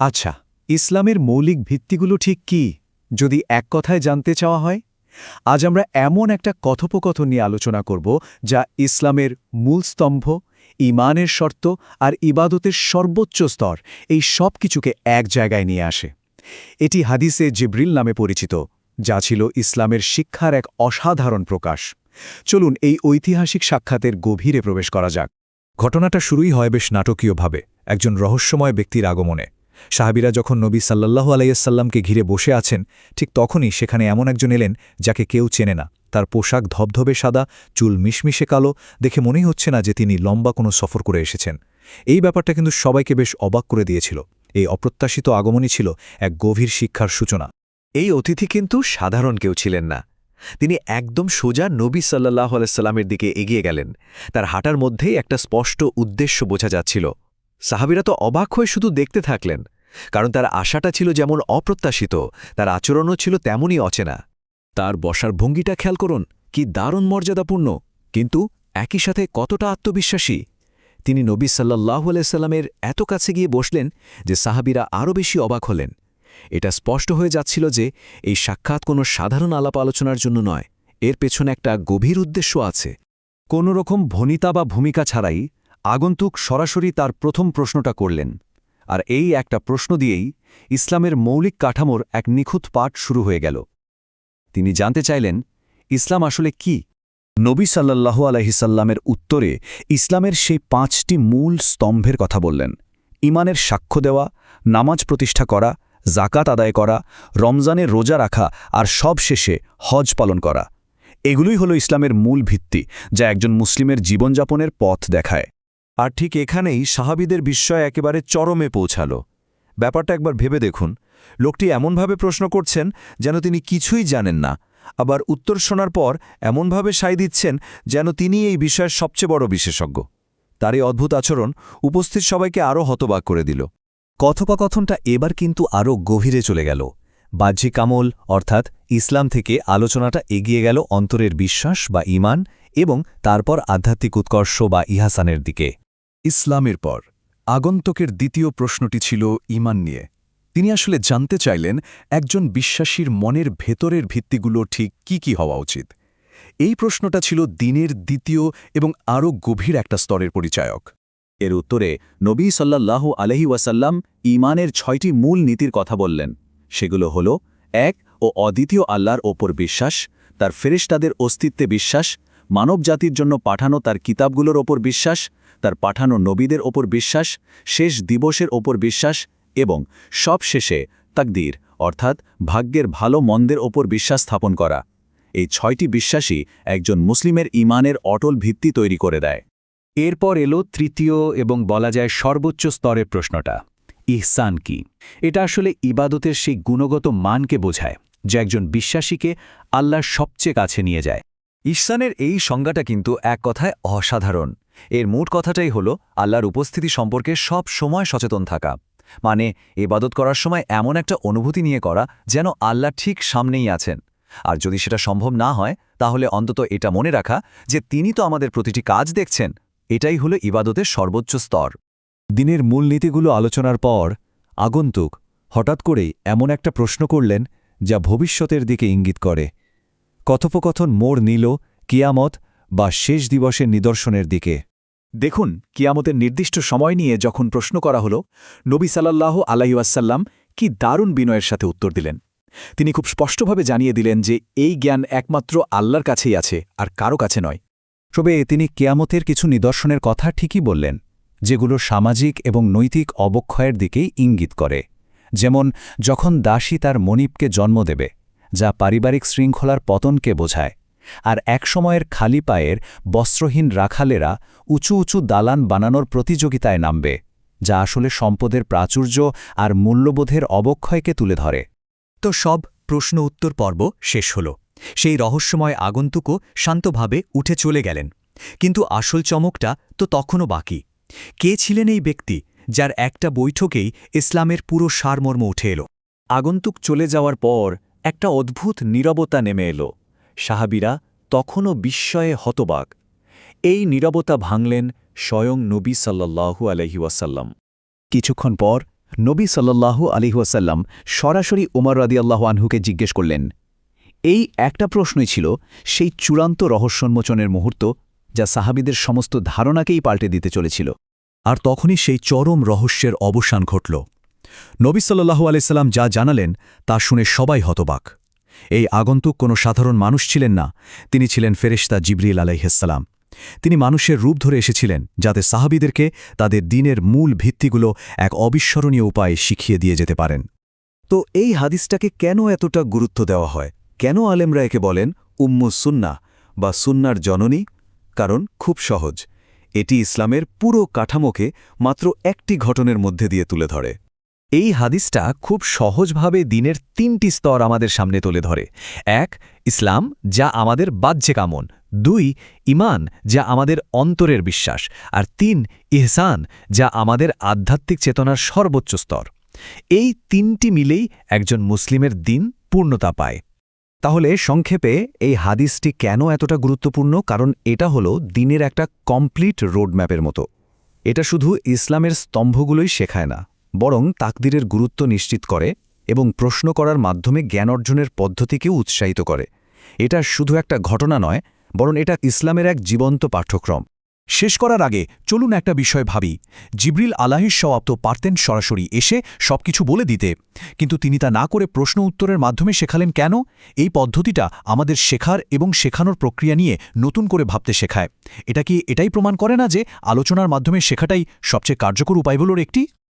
আচ্ছা, ইসলামের মৌলিক ভিত্তিগুলো ঠিক কি যদি এক কথায় জানতে চাওয়া হয়? আজ আমরা এমন একটা কথোপকথন নিয়ে আলোচনা করব যা ইসলামের মূল স্তম্ভ, ঈমানের শর্ত আর ইবাদতের সর্বোচ্চ স্তর এই সব কিছুকে এক জায়গায় নিয়ে আসে। এটি হাদিসে জিবরিল নামে পরিচিত, যা ছিল ইসলামের শিক্ষার এক অসাধারণ প্রকাশ। চলুন এই ঐতিহাসিক সাক্ষাতের গভীরে প্রবেশ করা যাক। ঘটনাটা শুরুই হয় বেশ নাটকীয়ভাবে, একজন রহস্যময় ব্যক্তির আগমনে। সাহাবীরা যখন নবী সাল্লাল্লাহু আলাইহিসাল্লামকে ঘিরে বসে আছেন, ঠিক তখনই সেখানে এমন একজন এলেন যাকে কেউ চেনে না। তার পোশাক ধবধবে সাদা, চুল মিশমিশে কালো, দেখে মনেই হচ্ছে না যে তিনি লম্বা কোনো সফর করে এসেছেন। এই ব্যাপারটা কিন্তু সবাইকে বেশ অবাক করে দিয়েছিল। এই অপ্রত্যাশিত আগমনই ছিল এক গভীর শিক্ষার সূচনা। এই অতিথি কিন্তু সাধারণ কেউ ছিলেন না। তিনি একদম সোজা নবী সাল্লাল্লাহু আলাইহি সাল্লামের দিকে এগিয়ে গেলেন। তার হাঁটার মধ্যেই একটা স্পষ্ট উদ্দেশ্য বোঝা যাচ্ছিল। সাহাবীরা তো অবাক হয়ে শুধু দেখতে থাকলেন, কারণ তার আশাটা ছিল যেমন অপ্রত্যাশিত, তার আচরণও ছিল তেমনই অচেনা। তার বসার ভঙ্গিটা খেয়াল করুন, কি দারুণ মর্যাদাপূর্ণ, কিন্তু একই সাথে কতটা আত্মবিশ্বাসী। তিনি নবী সাল্লাল্লাহু আলাইহি সাল্লামের এত কাছে গিয়ে বসলেন যে সাহাবীরা আরও বেশি অবাক হলেন। এটা স্পষ্ট হয়ে যাচ্ছিল যে এই সাক্ষাৎ কোনো সাধারণ আলাপ আলোচনার জন্য নয়, এর পেছনে একটা গভীর উদ্দেশ্য আছে। কোনো রকম ভনিতা বা ভূমিকা ছাড়াই আগন্তুক সরাসরি তার প্রথম প্রশ্নটা করলেন। আর এই একটা প্রশ্ন দিয়েই ইসলামের মৌলিক কাঠামোর এক নিখুঁত পাঠ শুরু হয়ে গেল। তিনি জানতে চাইলেন, ইসলাম আসলে কি? নবী সাল্লাল্লাহু আলাইহিসাল্লামের উত্তরে ইসলামের সেই 5টি মূল স্তম্ভের কথা বললেন। ঈমানের সাক্ষ্য দেওয়া, নামাজ প্রতিষ্ঠা করা, জাকাত আদায় করা, রমজানের রোজা রাখা আর সব শেষে হজ পালন করা। এগুলোই হলো ইসলামের মূল ভিত্তি, যা একজন মুসলিমের জীবনযাপনের পথ দেখায়। আর ঠিক এখানেই সাহাবীদের বিস্ময় একেবারে চরমে পৌঁছাল। ব্যাপারটা একবার ভেবে দেখুন, লোকটি এমনভাবে প্রশ্ন করছেন যেন তিনি কিছুই জানেন না, আবার উত্তর শোনার পর এমনভাবে সায় দিচ্ছেন যেন তিনি এই বিষয়ের সবচেয়ে বড় বিশেষজ্ঞ। তার এই অদ্ভুত আচরণ উপস্থিত সবাইকে আরও হতবাক করে দিল। কথোপকথনটা এবার কিন্তু আরও গভীরে চলে গেল। বাহ্যিক আমল অর্থাৎ ইসলাম থেকে আলোচনাটা এগিয়ে গেল অন্তরের বিশ্বাস বা ঈমান এবং তারপর আধ্যাত্মিক উৎকর্ষ বা ইহাসানের দিকে। ইসলামের পর আগন্তুকের দ্বিতীয় প্রশ্নটি ছিল ঈমান নিয়ে। তিনি আসলে জানতে চাইলেন একজন বিশ্বাসীর মনের ভেতরের ভিত্তিগুলো ঠিক কি হওয়া উচিত। এই প্রশ্নটা ছিল দ্বীনের দ্বিতীয় এবং আরও গভীর একটা স্তরের পরিচায়ক। এর উত্তরে নবী সাল্লাল্লাহু আলাইহি ওয়াসাল্লাম ঈমানের 6টি মূল নীতির কথা বললেন। সেগুলো হল: 1. ও অদ্বিতীয় আল্লাহর ওপর বিশ্বাস, তার ফেরেশতাদের অস্তিত্বে বিশ্বাস, মানবজাতির জন্য পাঠানো তার কিতাবগুলোর ওপর বিশ্বাস, তার পাঠানো নবীদের ওপর বিশ্বাস, শেষ দিবসের ওপর বিশ্বাস এবং সবশেষে তাকদীর অর্থাৎ ভাগ্যের ভালো মন্দের ওপর বিশ্বাস স্থাপন করা। এই 6টি বিশ্বাসই একজন মুসলিমের ঈমানের অটল ভিত্তি তৈরি করে দেয়। এরপর এলো তৃতীয় এবং বলা যায় সর্বোচ্চ স্তরের প্রশ্নটা, ইহসান কি? এটা আসলে ইবাদতের সেই গুণগত মানকে বোঝায়, যা একজন বিশ্বাসীকে আল্লাহর সবচেয়ে কাছে নিয়ে যায়। ইহসানের এই সংজ্ঞাটা কিন্তু এক কথায় অসাধারণ। এর মোট কথাটাই হলো আল্লাহর উপস্থিতি সম্পর্কে সব সময় সচেতন থাকা, মানে ইবাদত করার সময় এমন একটা অনুভূতি নিয়ে করা যেন আল্লাহ ঠিক সামনেই আছেন। আর যদি সেটা সম্ভব না হয়, তাহলে অন্তত এটা মনে রাখা যে তিনি তো আমাদের প্রতিটি কাজ দেখছেন। এটাই হলো ইবাদতের সর্বোচ্চ স্তর। দিনের মূলনীতিগুলো আলোচনার পর আগন্তুক হঠাৎ করেই এমন একটা প্রশ্ন করলেন যা ভবিষ্যতের দিকে ইঙ্গিত করে। কথোপকথন মোড় নিল কিয়ামত বা শেষ দিবসের নিদর্শনের দিকে। দেখুন, কিয়ামতের নির্দিষ্ট সময় নিয়ে যখন প্রশ্ন করা হলো, নবী সাল্লাল্লাহু আলাইহি ওয়াসাল্লাম কি দারুণ বিনয়ের সাথে উত্তর দিলেন। তিনি খুব স্পষ্টভাবে জানিয়ে দিলেন যে এই জ্ঞান একমাত্র আল্লাহর কাছেই আছে, আর কারো কাছে নয়। তবে তিনি কিয়ামতের কিছু নিদর্শনের কথা ঠিকই বললেন, যেগুলো সামাজিক এবং নৈতিক অবক্ষয়ের দিকেই ইঙ্গিত করে। যেমন যখন দাসী তার মনিবকে জন্ম দেবে, যা পারিবারিক শৃঙ্খলার পতনকে বোঝায়, আর একসময়ের খালি পায়ের বস্ত্রহীন রাখালেরা উঁচু উঁচু দালান বানানোর প্রতিযোগিতায় নামবে, যা আসলে সম্পদের প্রাচুর্য আর মূল্যবোধের অবক্ষয়কে তুলে ধরে। তো সব প্রশ্ন উত্তর পর্ব শেষ হল। সেই রহস্যময় আগন্তুকও শান্তভাবে উঠে চলে গেলেন। কিন্তু আসল চমকটা তো তখনও বাকি। কে ছিলেন এই ব্যক্তি, যার একটা বৈঠকেই ইসলামের পুরো সারমর্ম উঠে এলো? আগন্তুক চলে যাওয়ার পর একটা অদ্ভুত নীরবতা নেমে এলো। সাহাবীরা তখনও বিস্ময়ে হতবাক। এই নীরবতা ভাঙলেন স্বয়ং নবী সাল্লাল্লাহু আলাইহি ওয়াসাল্লাম। কিছুক্ষণ পর নবী সাল্লাল্লাহু আলাইহি ওয়াসাল্লাম সরাসরি উমর রাদিয়াল্লাহু আনহুকে জিজ্ঞেস করলেন। এই একটা প্রশ্নই ছিল সেই চূড়ান্ত রহস্যোন্মোচনের মুহূর্ত, যা সাহাবীদের সমস্ত ধারণাকেই পাল্টে দিতে চলেছিল। আর তখনই সেই চরম রহস্যের অবসান ঘটল। নবী সাল্লাল্লাহু আলাইহি সাল্লাম যা জানালেন তা শুনে সবাই হতবাক। এই আগন্তুক কোনো সাধারণ মানুষ ছিলেন না, তিনি ছিলেন ফেরেশতা জিবরিল আলাইহিসসালাম। তিনি মানুষের রূপ ধরে এসেছিলেন যাতে সাহাবীদেরকে তাদের দ্বীনের মূল ভিত্তিগুলো এক অবিস্মরণীয় উপায়ে শিখিয়ে দিয়ে যেতে পারেন। তো এই হাদিসটাকে কেন এতটা গুরুত্ব দেওয়া হয়? কেন আলেমরা একে বলেন উম্মুস সুন্নাহ বা সুন্নার জননী? কারণ খুব সহজ, এটি ইসলামের পুরো কাঠামোকে মাত্র একটি ঘটনের মধ্যে দিয়ে তুলে ধরে। এই হাদিসটা খুব সহজভাবে দ্বীনের ৩টি স্তর আমাদের সামনে তুলে ধরে। ১. ইসলাম, যা আমাদের বাহ্যিক আমল। ২. ঈমান, যা আমাদের অন্তরের বিশ্বাস। আর ৩. ইহসান, যা আমাদের আধ্যাত্মিক চেতনার সর্বোচ্চ স্তর। এই ৩টি মিলেই একজন মুসলিমের দ্বীন পূর্ণতা পায়। তাহলে সংক্ষেপে এই হাদিসটি কেন এতটা গুরুত্বপূর্ণ? কারণ এটা হলো দ্বীনের একটা কমপ্লিট রোডম্যাপের মতো। এটা শুধু ইসলামের স্তম্ভগুলোই শেখায় না, বরং তাকদীরের গুরুত্ব নিশ্চিত করে এবং প্রশ্ন করার মাধ্যমে জ্ঞান অর্জনের পদ্ধতিকেও উৎসাহিত করে। এটা শুধু একটা ঘটনা নয়, বরং এটা ইসলামের এক জীবন্ত পাঠ্যক্রম। শেষ করার আগে চলুন একটা বিষয় ভাবি। জিবরিল আলাইহিসসালাম তো পারতেন সরাসরি এসে সবকিছু বলে দিতে, কিন্তু তিনি তা না করে প্রশ্ন উত্তরের মাধ্যমে শেখালেন কেন? এই পদ্ধতিটা আমাদের শেখার এবং শেখানোর প্রক্রিয়া নিয়ে নতুন করে ভাবতে শেখায়। এটা কি এটাই প্রমাণ করে না যে আলোচনার মাধ্যমে শেখাটাই সবচেয়ে কার্যকর উপায়গুলোর একটি?